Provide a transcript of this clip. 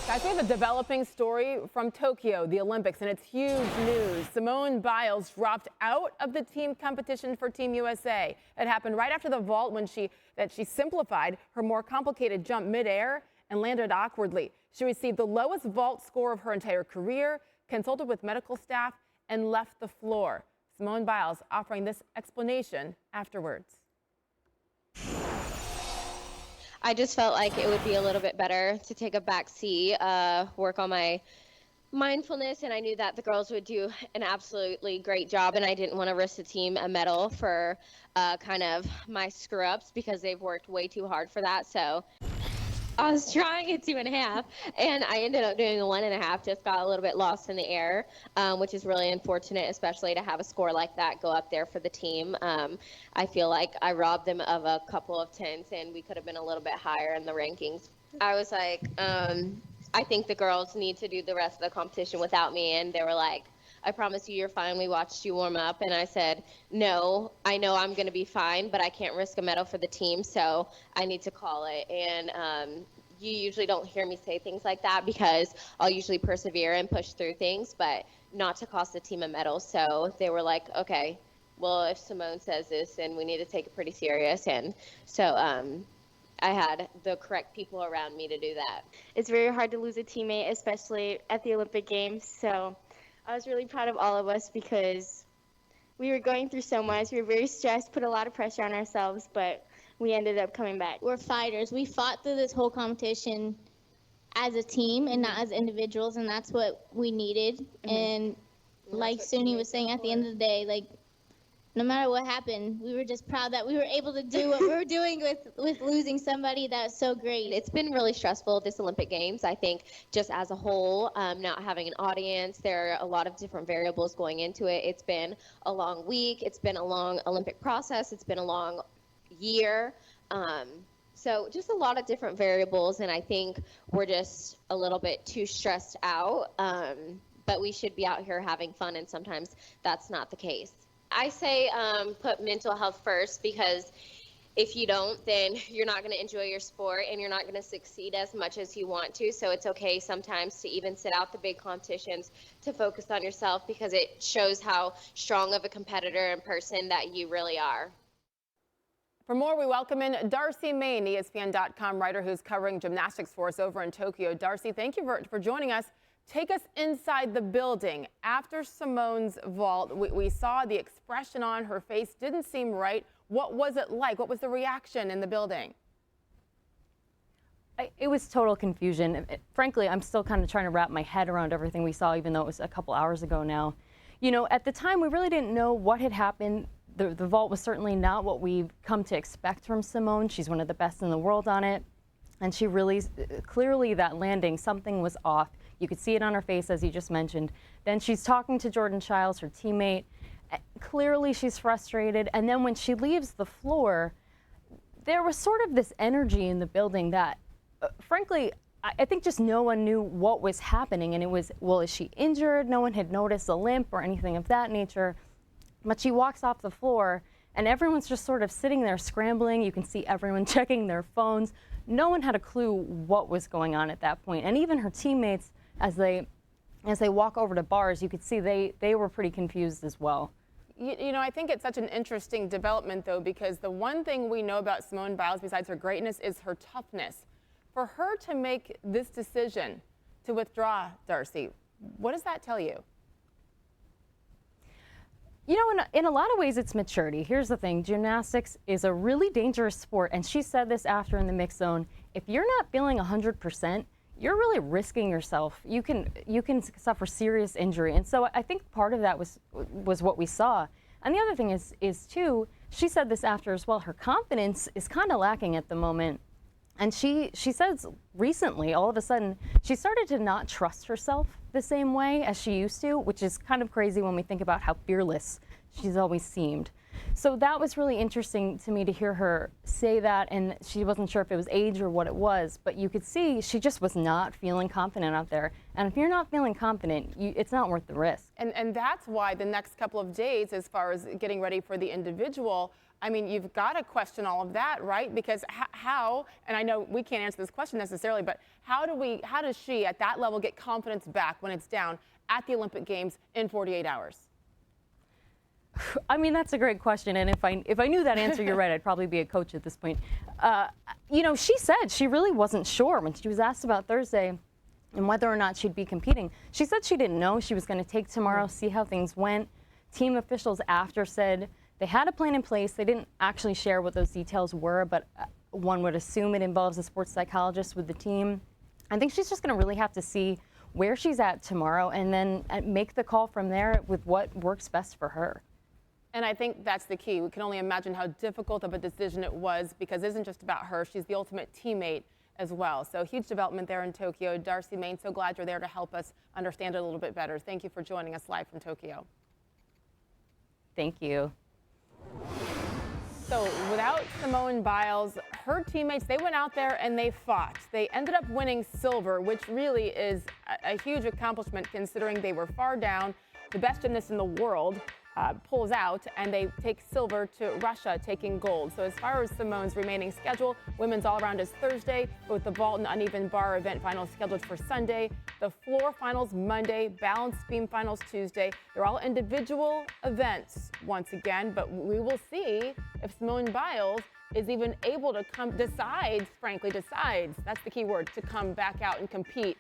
Guys, we have a developing story from Tokyo, the Olympics, and it's huge news. Simone Biles dropped out of the team competition for Team USA. It happened right after the vault when she simplified her more complicated jump midair and landed awkwardly. She received the lowest vault score of her entire career, consulted with medical staff, and left the floor. Simone Biles offering this explanation afterwards. I just felt like it would be a little bit better to take a back seat, work on my mindfulness, and I knew that the girls would do an absolutely great job, and I didn't want to risk the team a medal for kind of my screw-ups because they've worked way too hard for that. So I was trying a 2.5, and I ended up doing a 1.5, just got a little bit lost in the air, which is really unfortunate, especially to have a score like that go up there for the team. I feel like I robbed them of a couple of tenths, and we could have been a little bit higher in the rankings. I was like, I think the girls need to do the rest of the competition without me, and they were like, I promise you you're fine. We watched you warm up. And I said, no, I know I'm going to be fine, but I can't risk a medal for the team, so I need to call it. And you usually don't hear me say things like that because I'll usually persevere and push through things, but not to cost the team a medal. So they were like, okay, well, if Simone says this, then we need to take it pretty serious. And so I had the correct people around me to do that. It's very hard to lose a teammate, especially at the Olympic Games. So I was really proud of all of us because we were going through so much. We were very stressed, put a lot of pressure on ourselves, but we ended up coming back. We're fighters. We fought through this whole competition as a team and not as individuals, and that's what we needed. And like Suni was saying, at the end of the day, like, no matter what happened, we were just proud that we were able to do what we were doing with losing somebody that's so great. It's been really stressful, this Olympic Games. I think just as a whole, not having an audience, there are a lot of different variables going into it. It's been a long week. It's been a long Olympic process. It's been a long year. So just a lot of different variables, and I think we're just a little bit too stressed out. But we should be out here having fun, and sometimes that's not the case. I say put mental health first, because if you don't, then you're not going to enjoy your sport and you're not going to succeed as much as you want to. So it's okay sometimes to even sit out the big competitions to focus on yourself, because it shows how strong of a competitor and person that you really are. For more, we welcome in D'Arcy Maine, ESPN.com writer who's covering gymnastics for us over in Tokyo. D'Arcy, thank you for joining us. Take us inside the building. After Simone's vault, we saw the expression on her face didn't seem right. What was it like? What was the reaction in the building? It was total confusion. Frankly, I'm still kind of trying to wrap my head around everything we saw, even though it was a couple hours ago now. You know, at the time, we really didn't know what had happened. The vault was certainly not what we've come to expect from Simone. She's one of the best in the world on it. And she really, clearly that landing, something was off. You could see it on her face, as you just mentioned. Then she's talking to Jordan Chiles, her teammate. Clearly she's frustrated. And then when she leaves the floor, there was sort of this energy in the building that, frankly, I think just no one knew what was happening. And it was, well, is she injured? No one had noticed a limp or anything of that nature. But she walks off the floor, and everyone's just sort of sitting there scrambling. You can see everyone checking their phones. No one had a clue what was going on at that point. And even her teammates, as they walk over to bars, you could see they were pretty confused as well. You know, I think it's such an interesting development, though, because the one thing we know about Simone Biles, besides her greatness, is her toughness. For her to make this decision to withdraw, D'Arcy, what does that tell you? You know, in a lot of ways, it's maturity. Here's the thing. Gymnastics is a really dangerous sport, and she said this after in the mixed zone. If you're not feeling 100%, you're really risking yourself. You can suffer serious injury. And so I think part of that was what we saw. And the other thing is too, she said this after as well, her confidence is kind of lacking at the moment. And she says recently, all of a sudden, she started to not trust herself the same way as she used to, which is kind of crazy when we think about how fearless she's always seemed. So that was really interesting to me to hear her say that, and she wasn't sure if it was age or what it was, but you could see she just was not feeling confident out there. And if you're not feeling confident, it's not worth the risk. And that's why the next couple of days, as far as getting ready for the individual, I mean, you've got to question all of that, right? Because how, and I know we can't answer this question necessarily, but how does she at that level get confidence back when it's down at the Olympic Games in 48 hours? I mean, that's a great question, and if I knew that answer, you're right, I'd probably be a coach at this point. You know, she said she really wasn't sure when she was asked about Thursday and whether or not she'd be competing. She said she didn't know. She was going to take tomorrow, see how things went. Team officials after said they had a plan in place. They didn't actually share what those details were, but one would assume it involves a sports psychologist with the team. I think she's just going to really have to see where she's at tomorrow and then make the call from there with what works best for her. And I think that's the key. We can only imagine how difficult of a decision it was because it isn't just about her. She's the ultimate teammate as well. So huge development there in Tokyo. D'Arcy Maine, so glad you're there to help us understand it a little bit better. Thank you for joining us live from Tokyo. Thank you. So without Simone Biles, her teammates, they went out there and they fought. They ended up winning silver, which really is a huge accomplishment considering they were far down. The best gymnast in the world pulls out, and they take silver to Russia, taking gold. So as far as Simone's remaining schedule, women's all-around is Thursday, with the vault and uneven bar event finals scheduled for Sunday, the floor finals Monday, balance beam finals Tuesday. They're all individual events once again, but we will see if Simone Biles is even able to decides, that's the key word, to come back out and compete